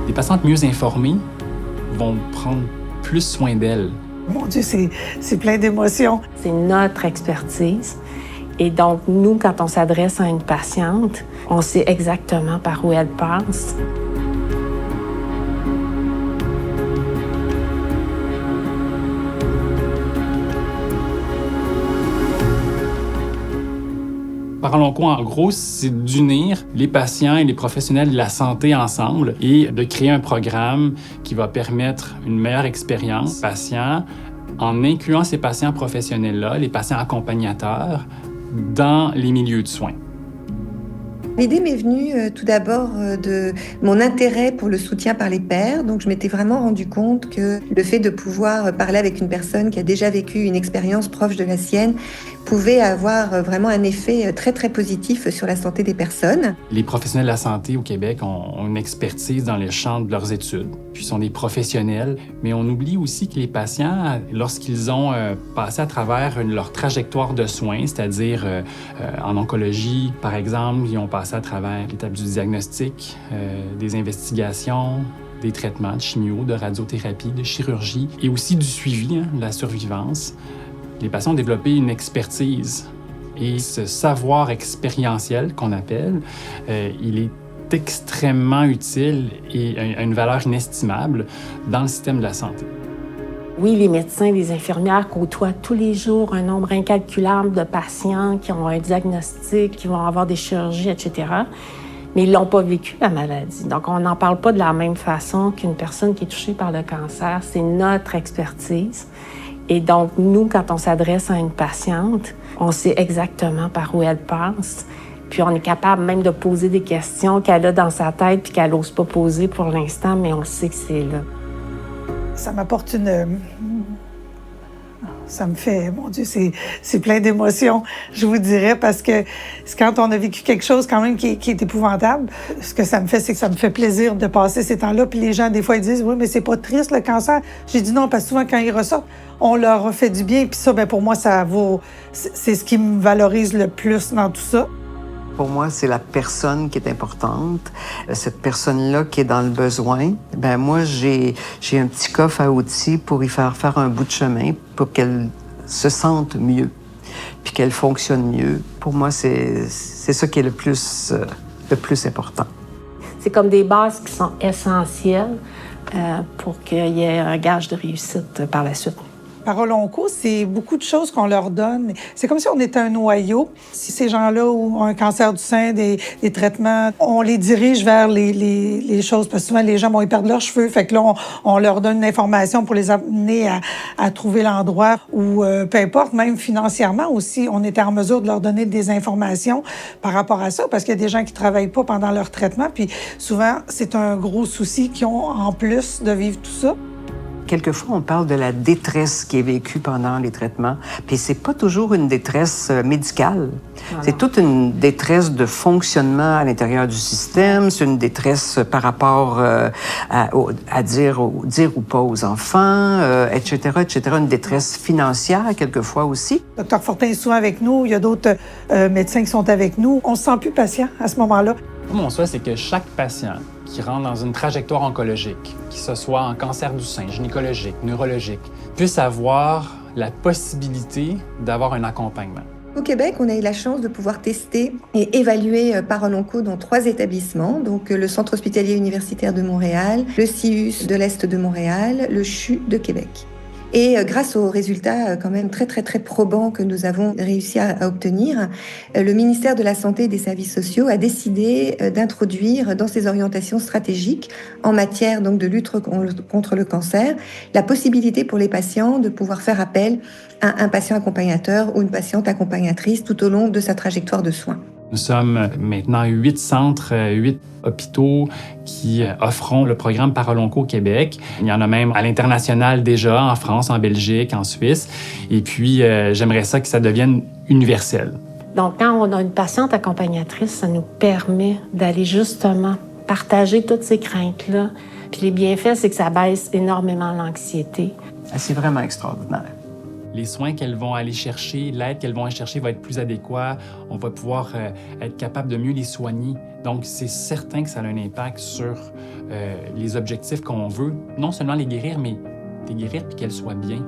Les patientes mieux informées vont prendre plus soin d'elles. Mon Dieu, c'est plein d'émotions. C'est notre expertise. Et donc, nous, quand on s'adresse à une patiente, on sait exactement par où elle passe. Paralonco, en gros, c'est d'unir les patients et les professionnels de la santé ensemble et de créer un programme qui va permettre une meilleure expérience patient en incluant ces patients professionnels-là, les patients accompagnateurs, dans les milieux de soins. L'idée m'est venue tout d'abord de mon intérêt pour le soutien par les pairs. Donc, je m'étais vraiment rendu compte que le fait de pouvoir parler avec une personne qui a déjà vécu une expérience proche de la sienne pouvait avoir vraiment un effet très, très positif sur la santé des personnes. Les professionnels de la santé au Québec ont une expertise dans le champ de leurs études, puis sont des professionnels, mais on oublie aussi que les patients, lorsqu'ils ont passé à travers leur trajectoire de soins, c'est-à-dire en oncologie, par exemple, ils ont passé à travers l'étape du diagnostic, des investigations, des traitements de chimio, de radiothérapie, de chirurgie et aussi du suivi, de la survivance. Les patients ont développé une expertise et ce savoir expérientiel qu'on appelle, il est extrêmement utile et a une valeur inestimable dans le système de la santé. Oui, les médecins, les infirmières côtoient tous les jours un nombre incalculable de patients qui ont un diagnostic, qui vont avoir des chirurgies, etc. Mais ils l'ont pas vécu, la maladie. Donc, on n'en parle pas de la même façon qu'une personne qui est touchée par le cancer. C'est notre expertise. Et donc, nous, quand on s'adresse à une patiente, on sait exactement par où elle passe. Puis on est capable même de poser des questions qu'elle a dans sa tête puis qu'elle n'ose pas poser pour l'instant, mais on sait que c'est là. Ça m'apporte une... Ça me fait... Mon Dieu, c'est plein d'émotions, je vous dirais, parce que quand on a vécu quelque chose quand même qui est épouvantable, ce que ça me fait, c'est que ça me fait plaisir de passer ces temps-là. Puis les gens, des fois, ils disent « Oui, mais c'est pas triste, le cancer. » J'ai dit non, parce que souvent, quand ils ressortent, on leur a fait du bien. Puis ça, bien, pour moi, ça vaut... C'est ce qui me valorise le plus dans tout ça. Pour moi, c'est la personne qui est importante. Cette personne-là qui est dans le besoin, ben moi, j'ai un petit coffre à outils pour y faire un bout de chemin pour qu'elle se sente mieux, puis qu'elle fonctionne mieux. Pour moi, c'est ça qui est le plus important. C'est comme des bases qui sont essentielles pour qu'il y ait un gage de réussite par la suite. Paralonco, c'est beaucoup de choses qu'on leur donne. C'est comme si on était un noyau. Si ces gens-là ont un cancer du sein, des traitements, on les dirige vers les choses. Parce que souvent, les gens vont y perdre leurs cheveux. Fait que là, on leur donne une information pour les amener à trouver l'endroit où, peu importe, même financièrement aussi, on était en mesure de leur donner des informations par rapport à ça. Parce qu'il y a des gens qui travaillent pas pendant leur traitement. Puis souvent, c'est un gros souci qu'ils ont en plus de vivre tout ça. Quelquefois, on parle de la détresse qui est vécue pendant les traitements. Puis c'est pas toujours une détresse médicale. C'est toute une détresse de fonctionnement à l'intérieur du système. C'est une détresse par rapport à dire ou pas aux enfants, etc., etc. Une détresse financière, quelquefois aussi. Dr Fortin est souvent avec nous. Il y a d'autres médecins qui sont avec nous. On se sent plus patient à ce moment-là. Mon souhait, c'est que chaque patient qui rentre dans une trajectoire oncologique, que ce soit en cancer du sein, gynécologique, neurologique, puisse avoir la possibilité d'avoir un accompagnement. Au Québec, on a eu la chance de pouvoir tester et évaluer Paralonco dans 3 établissements, donc le Centre hospitalier universitaire de Montréal, le CIUS de l'Est de Montréal, le CHU de Québec. Et grâce aux résultats quand même très, très, très probants que nous avons réussi à obtenir, le ministère de la Santé et des Services sociaux a décidé d'introduire dans ses orientations stratégiques en matière donc de lutte contre le cancer, la possibilité pour les patients de pouvoir faire appel à un patient accompagnateur ou une patiente accompagnatrice tout au long de sa trajectoire de soins. Nous sommes maintenant 8 centres, 8 hôpitaux qui offront le programme Paralonco au Québec. Il y en a même à l'international déjà, en France, en Belgique, en Suisse. Et puis, j'aimerais ça que ça devienne universel. Donc, quand on a une patiente accompagnatrice, ça nous permet d'aller justement partager toutes ces craintes-là. Puis les bienfaits, c'est que ça baisse énormément l'anxiété. C'est vraiment extraordinaire. Les soins qu'elles vont aller chercher, l'aide qu'elles vont aller chercher va être plus adéquate. On va pouvoir être capable de mieux les soigner. Donc, c'est certain que ça a un impact sur les objectifs qu'on veut, non seulement les guérir, mais les guérir puis qu'elles soient bien.